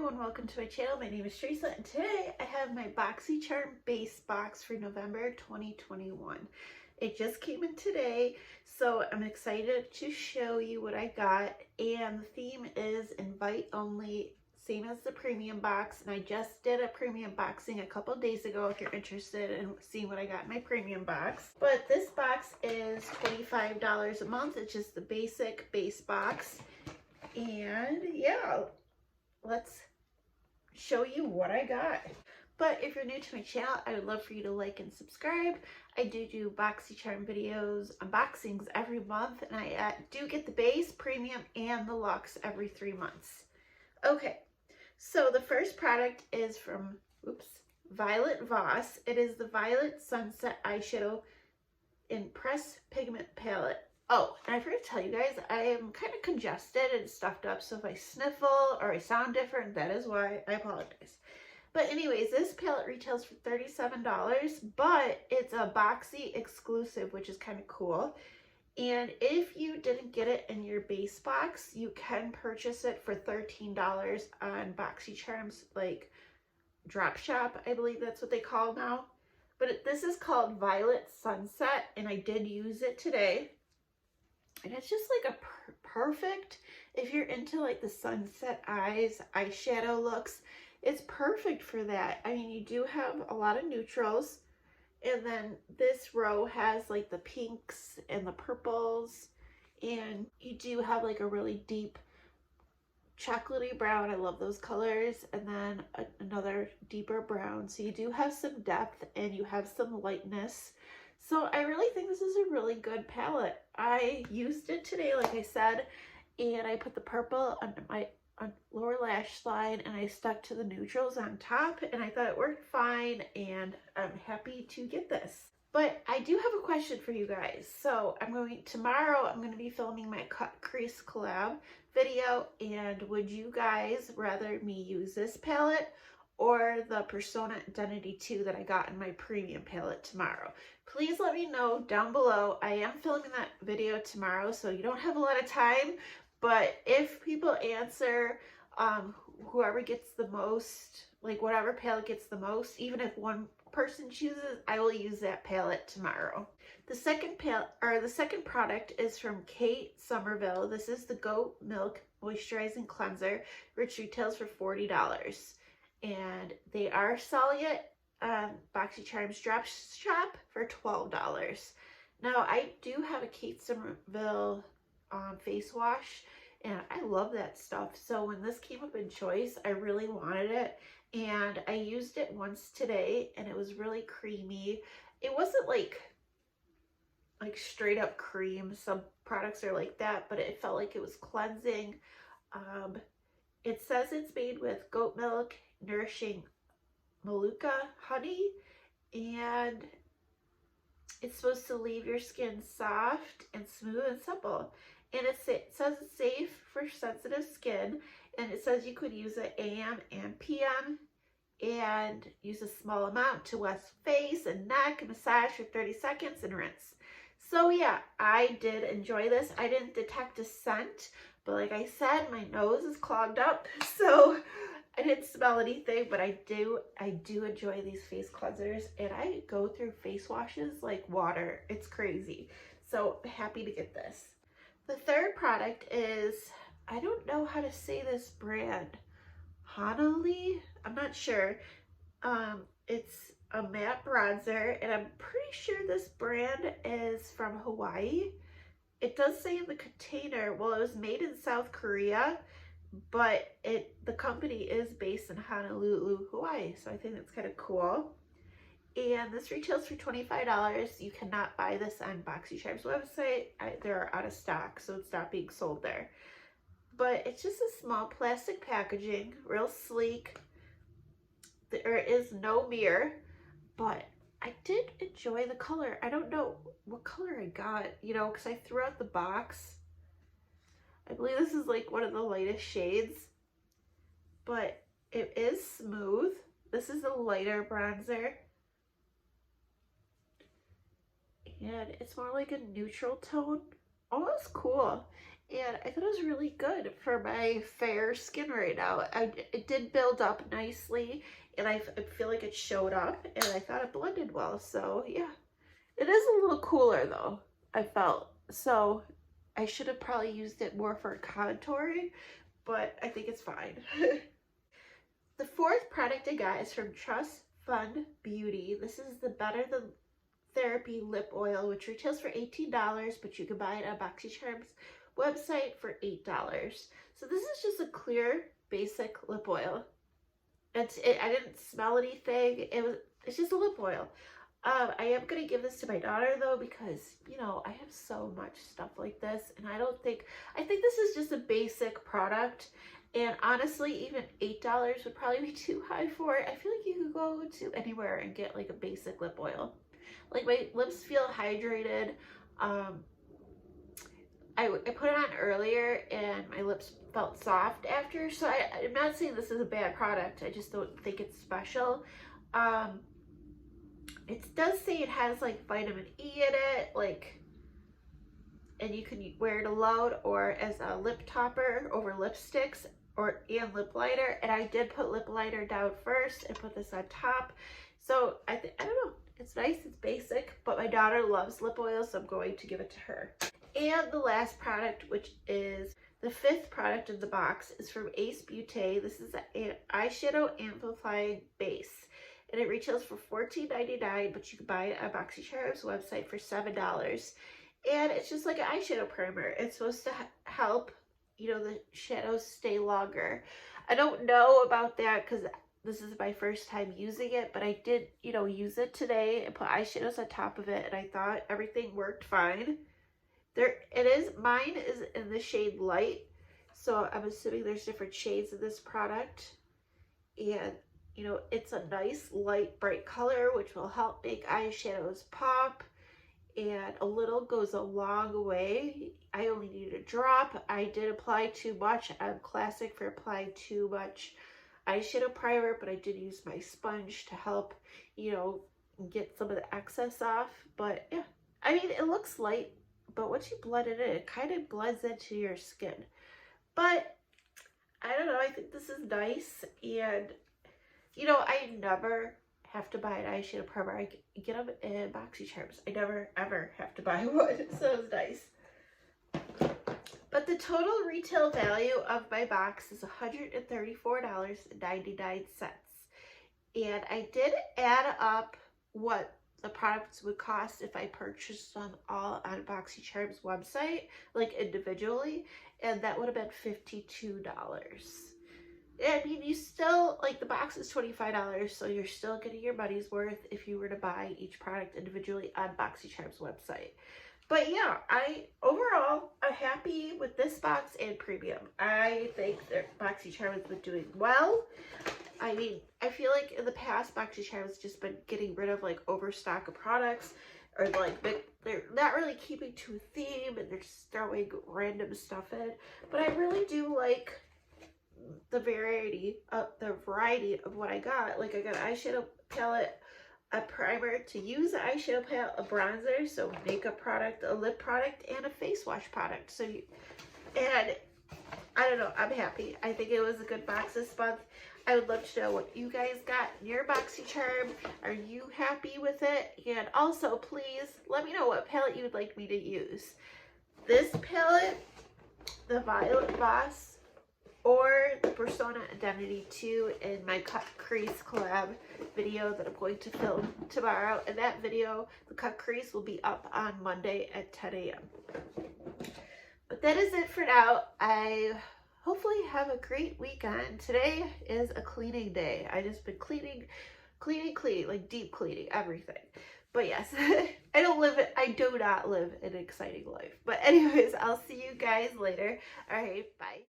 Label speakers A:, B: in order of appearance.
A: everyone, welcome to my channel. My name is Teresa and today I have my Boxycharm base box for November 2021. It just came in today, so I'm excited to show you what I got, and the theme is invite only, same as the premium box, and I just did a premium boxing a couple days ago if you're interested in seeing what I got in my premium box. But this box is $25 a month. It's just the basic base box. And yeah, let's show you what I got. But if you're new to my channel, I would love for you to like and subscribe. I do Boxycharm videos, unboxings every month, and I do get the base, premium, and the luxe every 3 months. Okay, so the first product is from, Violet Voss. It is the Violet Sunset Eyeshadow in Press Pigment Palette. Oh, and I forgot to tell you guys, I am kind of congested and stuffed up, so if I sniffle or I sound different, that is why. I apologize. But anyways, this palette retails for $37, but it's a Boxy exclusive, which is kind of cool. And if you didn't get it in your base box, you can purchase it for $13 on Boxycharm's like drop shop, I believe that's what they call now. But this is called Violet Sunset, and I did use it today. And it's just like a perfect, if you're into like the sunset eyes, eyeshadow looks, it's perfect for that. I mean, you do have a lot of neutrals, and then this row has like the pinks and the purples, and you do have like a really deep chocolatey brown. I love those colors. And then another deeper brown. So you do have some depth and you have some lightness. So I really think this is a really good palette. I used it today, like I said, and I put the purple under my lower lash line and I stuck to the neutrals on top, and I thought it worked fine, and I'm happy to get this. But I do have a question for you guys. So tomorrow I'm going to be filming my cut crease collab video, and would you guys rather me use this palette or the Persona Identity 2 that I got in my premium palette tomorrow? Please let me know down below. I am filming that video tomorrow, so you don't have a lot of time, but if people answer whoever gets the most, like whatever palette gets the most, even if one person chooses, I will use that palette tomorrow. The second product is from Kate Somerville. This is the Goat Milk Moisturizing Cleanser, which retails for $40. And they are selling it on Boxycharm's drop shop for $12. Now, I do have a Kate Somerville face wash, and I love that stuff. So when this came up in choice, I really wanted it, and I used it once today, and it was really creamy. It wasn't like straight up cream. Some products are like that, but it felt like it was cleansing. It says it's made with goat milk, nourishing Manuka honey, and it's supposed to leave your skin soft and smooth and supple. And it says it's safe for sensitive skin, and it says you could use it AM and PM, and use a small amount to wash face and neck, massage for 30 seconds, and rinse. So yeah, I did enjoy this. I didn't detect a scent, but like I said, my nose is clogged up, so I didn't smell anything. But I do enjoy these face cleansers, and I go through face washes like water. It's crazy. So happy to get this. The third product is, I don't know how to say this brand, Hanali, I'm not sure. It's a matte bronzer, and I'm pretty sure this brand is from Hawaii. It does say in the container, well, it was made in South Korea, but the company is based in Honolulu, Hawaii. So I think that's kind of cool. And this retails for $25. You cannot buy this on Boxycharm's website. They're out of stock, so it's not being sold there. But it's just a small plastic packaging, real sleek. There is no mirror, but I did enjoy the color. I don't know what color I got, because I threw out the box. I believe this is like one of the lightest shades, but it is smooth. This is a lighter bronzer, and it's more like a neutral tone, almost cool. and I thought it was really good for my fair skin right now. It did build up nicely, and I feel like it showed up, and I thought it blended well. So yeah, it is a little cooler though, I felt. So I should have probably used it more for contouring, but I think it's fine. The fourth product I got is from Trust Fund Beauty. This is the Better Than Therapy Lip Oil, which retails for $18, but you can buy it on Boxycharm's website for $8. So this is just a clear, basic lip oil. I didn't smell anything. It's just a lip oil. I am going to give this to my daughter though, because, you know, I have so much stuff like this, and I think this is just a basic product. And honestly, even $8 would probably be too high for it. I feel like you could go to anywhere and get like a basic lip oil. Like my lips feel hydrated. I put it on earlier and my lips felt soft after. So I'm not saying this is a bad product. I just don't think it's special. It does say it has like vitamin E in it, like, and you can wear it alone or as a lip topper over lipsticks and lip liner. And I did put lip liner down first and put this on top. So I don't know, it's nice, it's basic, but my daughter loves lip oil, so I'm going to give it to her. And the last product, which is the fifth product in the box, is from Ace Beauty. This is an eyeshadow amplifying base, and it retails for $14.99, but you can buy it on Boxycharm's website for $7. And it's just like an eyeshadow primer. It's supposed to help, you know, the shadows stay longer. I don't know about that because this is my first time using it, but I did, you know, use it today and put eyeshadows on top of it, and I thought everything worked fine. Mine is in the shade Light, so I'm assuming there's different shades of this product. And, you know, it's a nice, light, bright color, which will help make eyeshadows pop. And a little goes a long way. I only need a drop. I did apply too much. I'm classic for applying too much eyeshadow primer, but I did use my sponge to help, you know, get some of the excess off. But yeah, I mean, it looks light, but once you blend it in, it kind of blends into your skin. But I don't know, I think this is nice. And, you know, I never have to buy an eyeshadow primer. I get them in Boxycharms. I never ever have to buy one, so it's nice. But the total retail value of my box is $134.99. And I did add up what the products would cost if I purchased them all on Boxycharm's website, like individually, and that would have been $52. I mean, you still, like, the box is $25, so you're still getting your money's worth if you were to buy each product individually on Boxycharm's website. But yeah, overall, I'm happy with this box and premium. I think that Boxycharm has been doing well. I mean, I feel like in the past, Boxycharm has just been getting rid of, like, overstock of products, or, like, they're not really keeping to a theme, and they're just throwing random stuff in. But I really do like the variety of what I got. Like, I got an eyeshadow palette, a primer to use, an eyeshadow palette, a bronzer, so makeup product, a lip product, and a face wash product. So, and I don't know, I'm happy. I think it was a good box this month. I would love to know what you guys got in your Boxycharm. Are you happy with it? And also, please let me know what palette you would like me to use. This palette, the Violet Voss, or the Persona Identity 2 in my cut crease collab video that I'm going to film tomorrow. And that video, the cut crease, will be up on Monday at 10 a.m. But that is it for now. I hopefully have a great weekend. Today is a cleaning day. I just been cleaning, like deep cleaning everything. But yes, I do not live an exciting life. But anyways, I'll see you guys later. All right, bye.